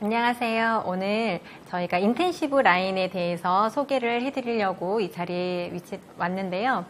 안녕하세요. 오늘 저희가 인텐시브 라인에 대해서 소개를 해드리려고 이 자리에 왔는데요.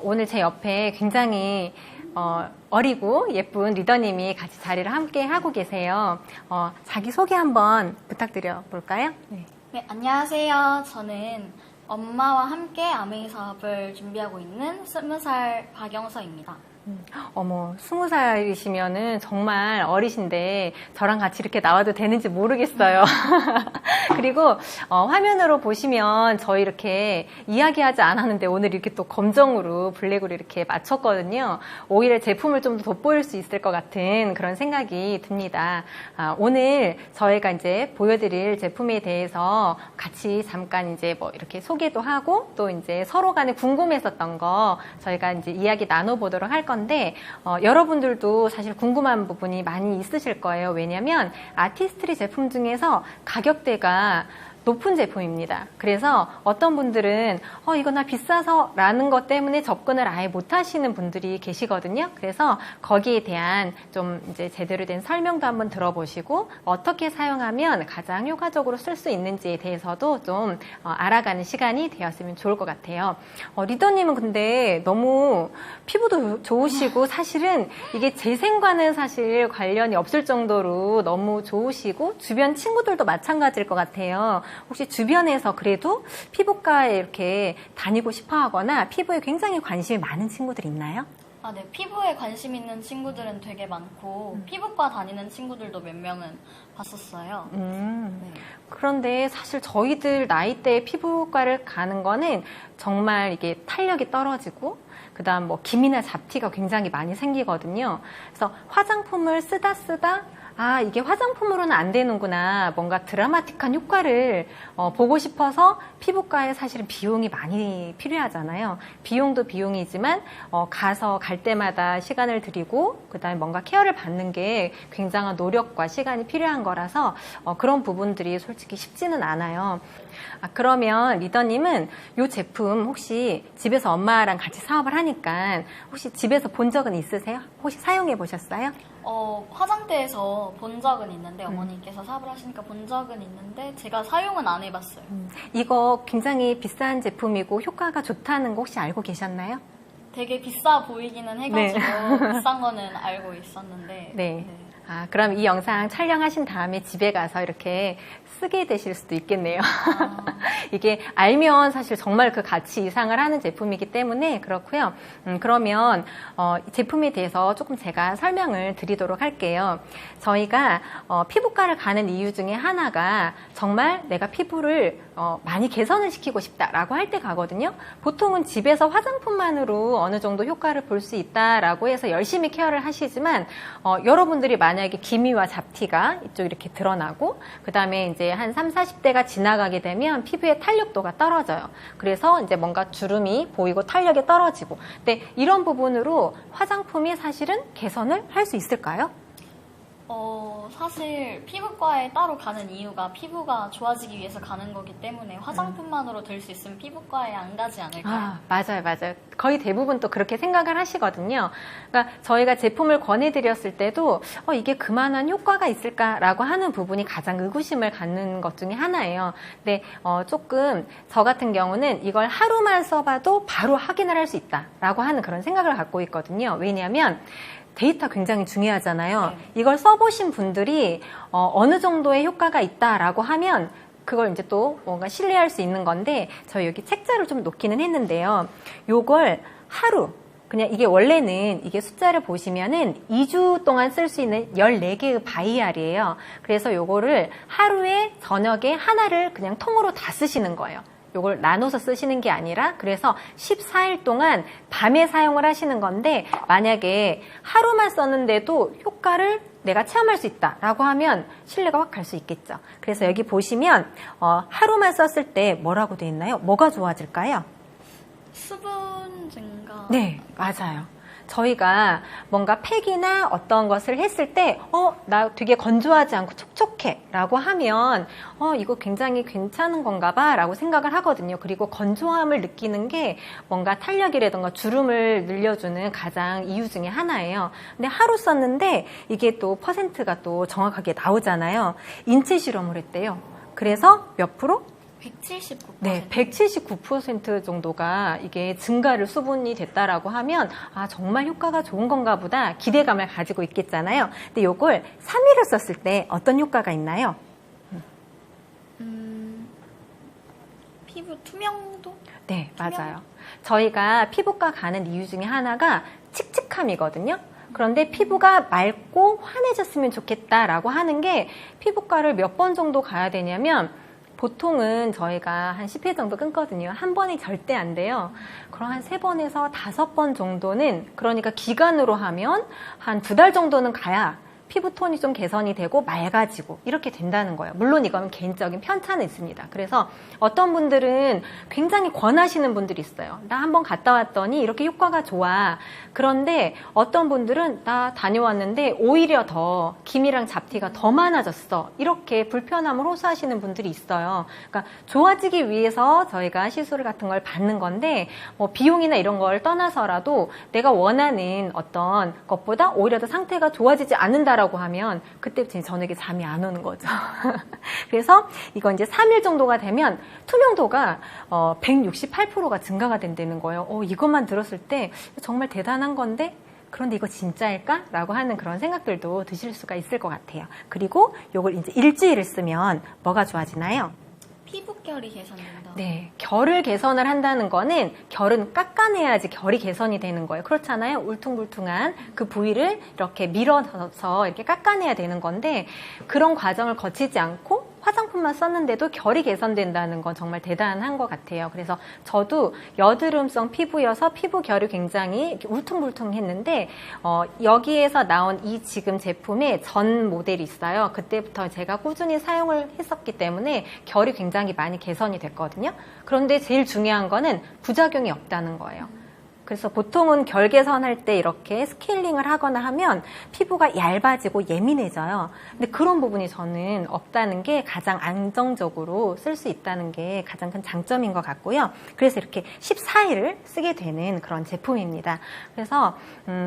오늘 제 옆에 굉장히 어리고 예쁜 리더님이 같이 자리를 함께 하고 계세요. 자기 소개 한번 부탁드려 볼까요? 네, 안녕하세요. 저는 엄마와 함께 아메이 사업을 준비하고 있는 20살 박영서입니다. 어머, 20살이시면은 정말 어리신데 저랑 같이 이렇게 나와도 되는지 모르겠어요. 그리고 화면으로 보시면 저희 이렇게 이야기하지 않았는데 오늘 이렇게 또 검정으로 블랙으로 이렇게 맞췄거든요. 오히려 제품을 좀 더 돋보일 수 있을 것 같은 그런 생각이 듭니다. 오늘 저희가 이제 보여드릴 제품에 대해서 같이 잠깐 이제 뭐 이렇게 소개도 하고 또 이제 서로 간에 궁금했었던 거 저희가 이제 이야기 나눠보도록 할 건데 여러분들도 사실 궁금한 부분이 많이 있으실 거예요. 왜냐하면 아티스트리 제품 중에서 가격대가 높은 제품입니다. 그래서 어떤 분들은 이거 나 비싸서 라는 것 때문에 접근을 아예 못 하시는 분들이 계시거든요. 그래서 거기에 대한 좀 이제 제대로 된 설명도 한번 들어보시고 어떻게 사용하면 가장 효과적으로 쓸 수 있는지에 대해서도 좀 알아가는 시간이 되었으면 좋을 것 같아요. 리더님은 근데 너무 피부도 좋으시고 사실은 이게 재생과는 사실 관련이 없을 정도로 너무 좋으시고 주변 친구들도 마찬가지일 것 같아요. 혹시 주변에서 그래도 피부과에 이렇게 다니고 싶어 하거나 피부에 굉장히 관심이 많은 친구들 있나요? 네. 피부에 관심 있는 친구들은 되게 많고 피부과 다니는 친구들도 몇 명은 봤었어요. 네. 그런데 사실 저희들 나이대에 피부과를 가는 거는 정말 이게 탄력이 떨어지고 그다음 뭐 기미나 잡티가 굉장히 많이 생기거든요. 그래서 화장품을 쓰다 이게 화장품으로는 안 되는구나. 뭔가 드라마틱한 효과를 보고 싶어서 피부과에 사실은 비용이 많이 필요하잖아요. 비용도 비용이지만 가서 갈 때마다 시간을 들이고 그다음에 뭔가 케어를 받는 게 굉장한 노력과 시간이 필요한 거라서 그런 부분들이 솔직히 쉽지는 않아요. 그러면 리더님은 이 제품 혹시 집에서 엄마랑 같이 사업을 하니까 혹시 집에서 본 적은 있으세요? 혹시 사용해 보셨어요? 화장대에서 본 적은 있는데 어머니께서 사업을 하시니까 본 적은 있는데 제가 사용은 안 해봤어요. 이거 굉장히 비싼 제품이고 효과가 좋다는 거 혹시 알고 계셨나요? 되게 비싸 보이기는 해가지고 비싼 거는 알고 있었는데 네. 그럼 이 영상 촬영하신 다음에 집에 가서 이렇게 쓰게 되실 수도 있겠네요. 이게 알면 사실 정말 그 가치 이상을 하는 제품이기 때문에 그렇고요. 그러면 이 제품에 대해서 조금 제가 설명을 드리도록 할게요. 저희가 피부과를 가는 이유 중에 하나가 정말 내가 피부를 많이 개선을 시키고 싶다라고 할 때 가거든요. 보통은 집에서 화장품만으로 어느 정도 효과를 볼 수 있다라고 해서 열심히 케어를 하시지만 여러분들이 만약에 기미와 잡티가 이쪽 이렇게 드러나고 그 다음에 이제 한 30, 40대가 지나가게 되면 피부의 탄력도가 떨어져요. 그래서 이제 뭔가 주름이 보이고 탄력이 떨어지고 근데 이런 부분으로 화장품이 사실은 개선을 할 수 있을까요? 사실 피부과에 따로 가는 이유가 피부가 좋아지기 위해서 가는 거기 때문에 화장품만으로 될 수 있으면 피부과에 안 가지 않을까요? 맞아요. 거의 대부분 또 그렇게 생각을 하시거든요. 그러니까 저희가 제품을 권해드렸을 때도 이게 그만한 효과가 있을까라고 하는 부분이 가장 의구심을 갖는 것 중에 하나예요. 근데 조금 저 같은 경우는 이걸 하루만 써봐도 바로 확인을 할 수 있다라고 하는 그런 생각을 갖고 있거든요. 왜냐하면 데이터 굉장히 중요하잖아요. 네. 이걸 써보신 분들이 어느 정도의 효과가 있다라고 하면 그걸 이제 또 뭔가 신뢰할 수 있는 건데 저희 여기 책자를 좀 놓기는 했는데요. 요걸 하루 그냥 이게 원래는 이게 숫자를 보시면은 2주 동안 쓸 수 있는 14개의 바이알이에요. 그래서 요거를 하루에 저녁에 하나를 그냥 통으로 다 쓰시는 거예요. 요걸 나눠서 쓰시는 게 아니라 그래서 14일 동안 밤에 사용을 하시는 건데 만약에 하루만 썼는데도 효과를 내가 체험할 수 있다라고 하면 신뢰가 확 갈 수 있겠죠. 그래서 여기 보시면 하루만 썼을 때 뭐라고 돼 있나요? 뭐가 좋아질까요? 수분 증가. 네, 맞아요. 저희가 뭔가 팩이나 어떤 것을 했을 때 나 되게 건조하지 않고 촉촉해 이렇게 라고 하면 이거 굉장히 괜찮은 건가 봐 라고 생각을 하거든요. 그리고 건조함을 느끼는 게 뭔가 탄력이라던가 주름을 늘려주는 가장 이유 중에 하나예요. 근데 하루 썼는데 이게 또 퍼센트가 또 정확하게 나오잖아요. 인체 실험을 했대요. 그래서 몇 프로? 179%. 네, 179% 정도가 이게 증가를 수분이 됐다라고 하면 정말 효과가 좋은 건가 보다 기대감을 가지고 있겠잖아요. 근데 요걸 3일을 썼을 때 어떤 효과가 있나요? 피부 투명도? 네, 맞아요. 저희가 피부과 가는 이유 중에 하나가 칙칙함이거든요. 그런데 피부가 맑고 환해졌으면 좋겠다라고 하는 게 피부과를 몇 번 정도 가야 되냐면 보통은 저희가 한 10회 정도 끊거든요. 한 번이 절대 안 돼요. 그럼 한 3번에서 5번 정도는, 그러니까 기간으로 하면 한 2달 정도는 가야 피부톤이 좀 개선이 되고 맑아지고 이렇게 된다는 거예요. 물론 이건 개인적인 편차는 있습니다. 그래서 어떤 분들은 굉장히 권하시는 분들이 있어요. 나 한번 갔다 왔더니 이렇게 효과가 좋아. 그런데 어떤 분들은 나 다녀왔는데 오히려 더 기미랑 잡티가 더 많아졌어. 이렇게 불편함을 호소하시는 분들이 있어요. 그러니까 좋아지기 위해서 저희가 시술 같은 걸 받는 건데 뭐 비용이나 이런 걸 떠나서라도 내가 원하는 어떤 것보다 오히려 더 상태가 좋아지지 않는다 라고 하면 그때부터 저녁에 잠이 안 오는 거죠. 그래서 이거 이제 3일 정도가 되면 투명도가 168%가 증가가 된다는 거예요. 이것만 들었을 때 정말 대단한 건데 그런데 이거 진짜일까? 라고 하는 그런 생각들도 드실 수가 있을 것 같아요. 그리고 이걸 이제 일주일을 쓰면 뭐가 좋아지나요? 피부결이 개선된다. 네, 결을 개선을 한다는 거는 결은 깎아내야지 결이 개선이 되는 거예요. 그렇잖아요. 울퉁불퉁한 그 부위를 이렇게 밀어서 이렇게 깎아내야 되는 건데 그런 과정을 거치지 않고 화장품만 썼는데도 결이 개선된다는 건 정말 대단한 것 같아요. 그래서 저도 여드름성 피부여서 피부 결이 굉장히 울퉁불퉁했는데 여기에서 나온 이 지금 제품의 전 모델이 있어요. 그때부터 제가 꾸준히 사용을 했었기 때문에 결이 굉장히 많이 개선이 됐거든요. 그런데 제일 중요한 거는 부작용이 없다는 거예요. 그래서 보통은 결 개선할 때 이렇게 스케일링을 하거나 하면 피부가 얇아지고 예민해져요. 근데 그런 부분이 저는 없다는 게 가장 안정적으로 쓸 수 있다는 게 가장 큰 장점인 것 같고요. 그래서 이렇게 14일을 쓰게 되는 그런 제품입니다. 그래서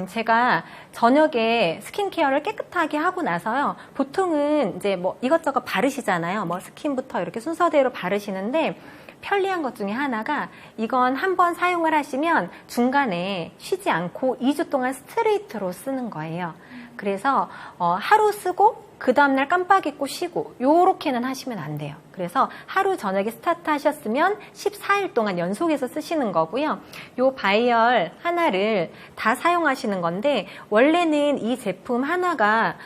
제가 저녁에 스킨케어를 깨끗하게 하고 나서요. 보통은 이제 뭐 이것저것 바르시잖아요. 뭐 스킨부터 이렇게 순서대로 바르시는데 편리한 것 중에 하나가 이건 한번 사용을 하시면 중간에 쉬지 않고 2주 동안 스트레이트로 쓰는 거예요. 그래서 하루 쓰고 그 다음날 깜빡 잊고 쉬고 요렇게는 하시면 안 돼요. 그래서 하루 저녁에 스타트 하셨으면 14일 동안 연속해서 쓰시는 거고요. 요 바이얼 하나를 다 사용하시는 건데 원래는 이 제품 하나가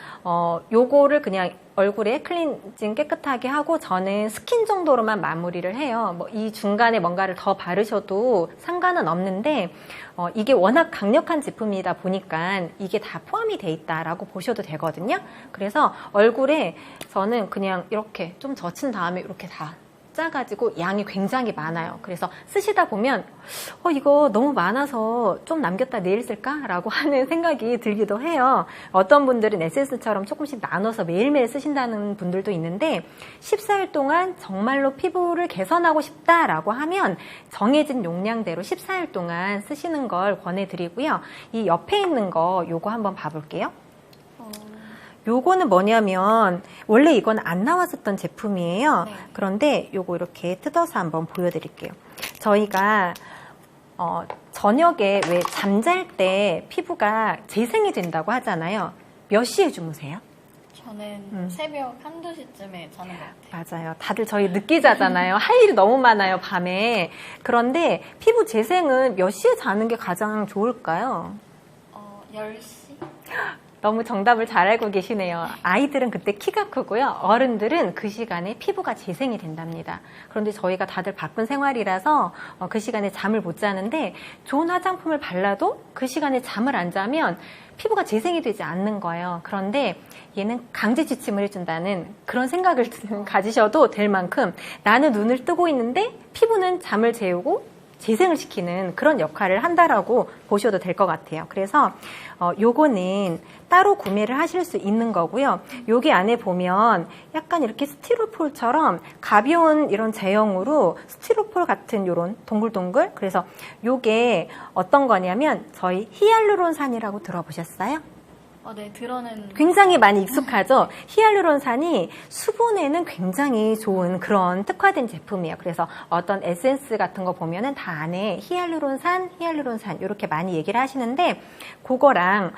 요거를 그냥 얼굴에 클렌징 깨끗하게 하고 저는 스킨 정도로만 마무리를 해요. 뭐 이 중간에 뭔가를 더 바르셔도 상관은 없는데 이게 워낙 강력한 제품이다 보니까 이게 다 포함이 돼 있다라고 보셔도 되거든요. 그래서 얼굴에 저는 그냥 이렇게 좀 젖힌 다음에 이렇게 다 짜가지고 양이 굉장히 많아요. 그래서 쓰시다 보면 이거 너무 많아서 좀 남겼다 내일 쓸까? 라고 하는 생각이 들기도 해요. 어떤 분들은 에센스처럼 조금씩 나눠서 매일매일 쓰신다는 분들도 있는데 14일 동안 정말로 피부를 개선하고 싶다라고 하면 정해진 용량대로 14일 동안 쓰시는 걸 권해드리고요. 이 옆에 있는 거 요거 한번 봐볼게요. 요거는 뭐냐면 원래 이건 안 나왔었던 제품이에요. 네. 그런데 요거 이렇게 뜯어서 한번 보여드릴게요. 저희가 저녁에 왜 잠잘 때 피부가 재생이 된다고 하잖아요. 몇 시에 주무세요? 저는 새벽 1~2시쯤에 자는 것 같아요. 맞아요. 다들 저희 늦게 자잖아요. 할 일이 너무 많아요, 밤에. 그런데 피부 재생은 몇 시에 자는 게 가장 좋을까요? 10시? 너무 정답을 잘 알고 계시네요. 아이들은 그때 키가 크고요. 어른들은 그 시간에 피부가 재생이 된답니다. 그런데 저희가 다들 바쁜 생활이라서 그 시간에 잠을 못 자는데 좋은 화장품을 발라도 그 시간에 잠을 안 자면 피부가 재생이 되지 않는 거예요. 그런데 얘는 강제 지침을 해준다는 그런 생각을 가지셔도 될 만큼 나는 눈을 뜨고 있는데 피부는 잠을 재우고 재생을 시키는 그런 역할을 한다라고 보셔도 될 것 같아요. 그래서 요거는 따로 구매를 하실 수 있는 거고요. 여기 안에 보면 약간 이렇게 스티로폴처럼 가벼운 이런 제형으로 스티로폴 같은 요런 동글동글. 그래서 요게 어떤 거냐면 저희 히알루론산이라고 들어보셨어요? 네, 들어는 굉장히 많이 익숙하죠. 히알루론산이 수분에는 굉장히 좋은 그런 특화된 제품이에요. 그래서 어떤 에센스 같은 거 보면은 다 안에 히알루론산 이렇게 많이 얘기를 하시는데 그거랑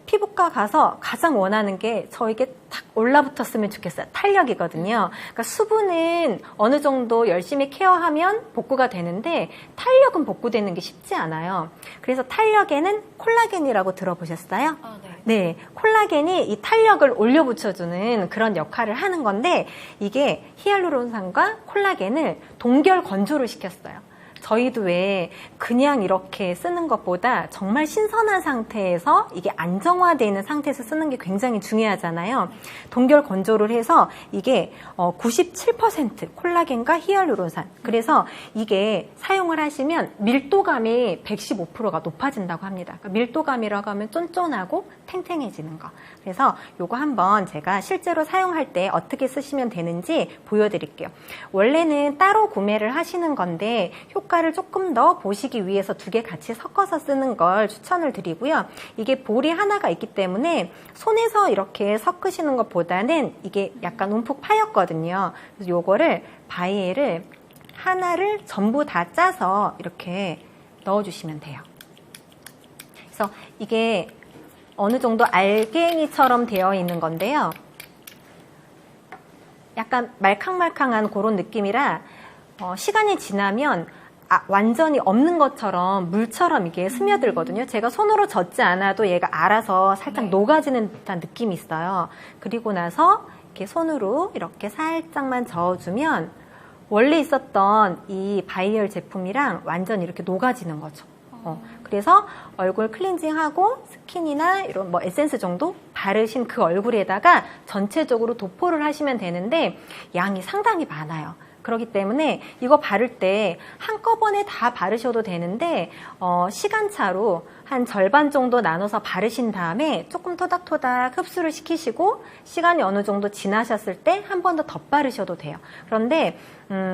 피부과 가서 가장 원하는 게 저에게 탁 올라붙었으면 좋겠어요. 탄력이거든요. 그러니까 수분은 어느 정도 열심히 케어하면 복구가 되는데 탄력은 복구되는 게 쉽지 않아요. 그래서 탄력에는 콜라겐이라고 들어보셨어요? 네, 콜라겐이 이 탄력을 올려붙여주는 그런 역할을 하는 건데 이게 히알루론산과 콜라겐을 동결 건조를 시켰어요. 저희도 왜 그냥 이렇게 쓰는 것보다 정말 신선한 상태에서 이게 안정화되어 있는 상태에서 쓰는 게 굉장히 중요하잖아요. 동결 건조를 해서 이게 97% 콜라겐과 히알루론산. 그래서 이게 사용을 하시면 밀도감이 115%가 높아진다고 합니다. 그러니까 밀도감이라고 하면 쫀쫀하고 탱탱해지는 거. 그래서 요거 한번 제가 실제로 사용할 때 어떻게 쓰시면 되는지 보여드릴게요. 원래는 따로 구매를 하시는 건데 효과를 조금 더 보시기 위해서 두 개 같이 섞어서 쓰는 걸 추천을 드리고요. 이게 볼이 하나가 있기 때문에 손에서 이렇게 섞으시는 것보다는 이게 약간 움푹 파였거든요. 그래서 요거를 바이에를 하나를 전부 다 짜서 이렇게 넣어주시면 돼요. 그래서 이게 어느 정도 알갱이처럼 되어 있는 건데요. 약간 말캉말캉한 그런 느낌이라 시간이 지나면 완전히 없는 것처럼 물처럼 이게 스며들거든요. 제가 손으로 젓지 않아도 얘가 알아서 살짝 녹아지는 듯한 느낌이 있어요. 그리고 나서 이렇게 손으로 이렇게 살짝만 저어주면 원래 있었던 이 바이얼 제품이랑 완전 이렇게 녹아지는 거죠. 그래서 얼굴 클렌징하고 스킨이나 이런 뭐 에센스 정도 바르신 그 얼굴에다가 전체적으로 도포를 하시면 되는데 양이 상당히 많아요. 그렇기 때문에 이거 바를 때 한꺼번에 다 바르셔도 되는데 시간차로 한 절반 정도 나눠서 바르신 다음에 조금 토닥토닥 흡수를 시키시고 시간이 어느 정도 지나셨을 때 한 번 더 덧바르셔도 돼요. 그런데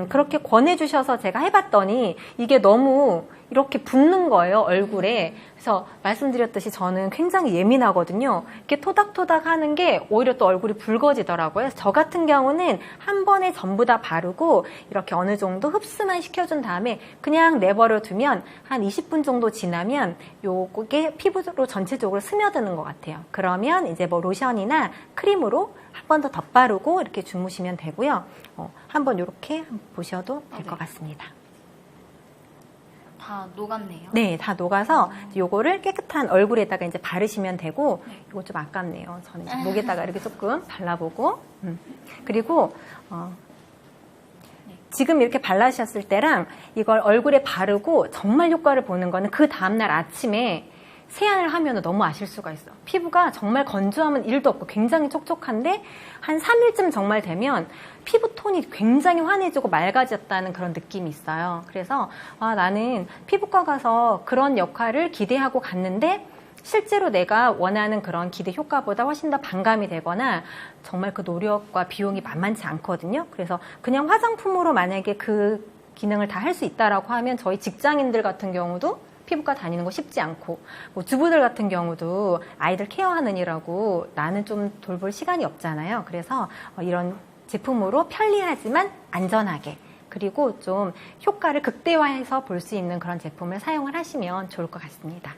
그렇게 권해주셔서 제가 해봤더니 이게 너무 이렇게 붓는 거예요, 얼굴에. 그래서 말씀드렸듯이 저는 굉장히 예민하거든요. 이렇게 토닥토닥 하는 게 오히려 또 얼굴이 붉어지더라고요. 저 같은 경우는 한 번에 전부 다 바르고 이렇게 어느 정도 흡수만 시켜준 다음에 그냥 내버려 두면 한 20분 정도 지나면 요게 피부로 전체적으로 스며드는 것 같아요. 그러면 이제 뭐 로션이나 크림으로 한 번 더 덧바르고 이렇게 주무시면 되고요. 한번 이렇게 보셔도 될 것 같습니다. 다 녹았네요. 네, 다 녹아서 요거를 깨끗한 얼굴에다가 이제 바르시면 되고, 이거 좀 아깝네요. 저는 이제 목에다가 이렇게 조금 발라보고, 그리고 지금 이렇게 발라주셨을 때랑 이걸 얼굴에 바르고 정말 효과를 보는 거는 그 다음날 아침에 세안을 하면 너무 아실 수가 있어요. 피부가 정말 건조하면 1도 없고 굉장히 촉촉한데 한 3일쯤 정말 되면 피부 톤이 굉장히 환해지고 맑아졌다는 그런 느낌이 있어요. 그래서 나는 피부과 가서 그런 역할을 기대하고 갔는데 실제로 내가 원하는 그런 기대 효과보다 훨씬 더 반감이 되거나 정말 그 노력과 비용이 만만치 않거든요. 그래서 그냥 화장품으로 만약에 그 기능을 다 할 수 있다라고 하면 저희 직장인들 같은 경우도 피부과 다니는 거 쉽지 않고 뭐 주부들 같은 경우도 아이들 케어하느니라고 나는 좀 돌볼 시간이 없잖아요. 그래서 이런 제품으로 편리하지만 안전하게 그리고 좀 효과를 극대화해서 볼 수 있는 그런 제품을 사용을 하시면 좋을 것 같습니다.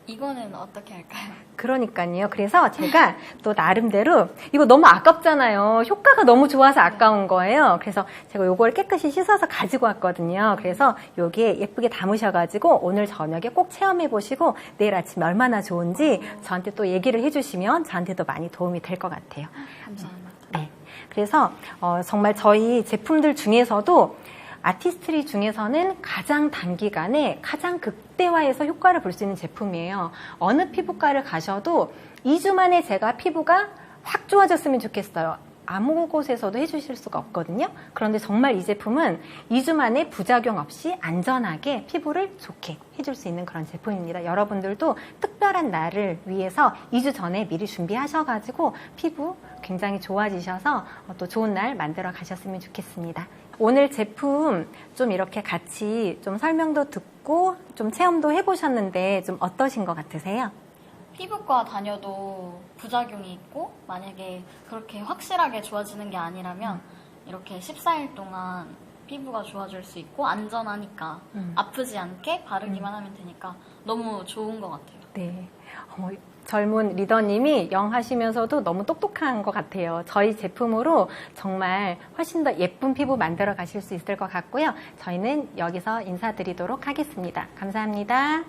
이거는 어떻게 할까요? 그러니까요. 그래서 제가 또 나름대로 이거 너무 아깝잖아요. 효과가 너무 좋아서 아까운 거예요. 그래서 제가 요걸 깨끗이 씻어서 가지고 왔거든요. 그래서 여기에 예쁘게 담으셔가지고 오늘 저녁에 꼭 체험해 보시고 내일 아침에 얼마나 좋은지 저한테 또 얘기를 해주시면 저한테도 많이 도움이 될 것 같아요. 감사합니다. 네. 그래서 정말 저희 제품들 중에서도 아티스트리 중에서는 가장 단기간에 가장 극대화해서 효과를 볼 수 있는 제품이에요. 어느 피부과를 가셔도 2주 만에 제가 피부가 확 좋아졌으면 좋겠어요. 아무 곳에서도 해주실 수가 없거든요. 그런데 정말 이 제품은 2주 만에 부작용 없이 안전하게 피부를 좋게 해줄 수 있는 그런 제품입니다. 여러분들도 특별한 날을 위해서 2주 전에 미리 준비하셔가지고 피부 굉장히 좋아지셔서 또 좋은 날 만들어 가셨으면 좋겠습니다. 오늘 제품 좀 이렇게 같이 좀 설명도 듣고 좀 체험도 해보셨는데 좀 어떠신 것 같으세요? 피부과 다녀도 부작용이 있고 만약에 그렇게 확실하게 좋아지는 게 아니라면 이렇게 14일 동안 피부가 좋아질 수 있고 안전하니까 아프지 않게 바르기만 하면 되니까 너무 좋은 것 같아요. 네. 젊은 리더님이 영 하시면서도 너무 똑똑한 것 같아요. 저희 제품으로 정말 훨씬 더 예쁜 피부 만들어 가실 수 있을 것 같고요. 저희는 여기서 인사드리도록 하겠습니다. 감사합니다.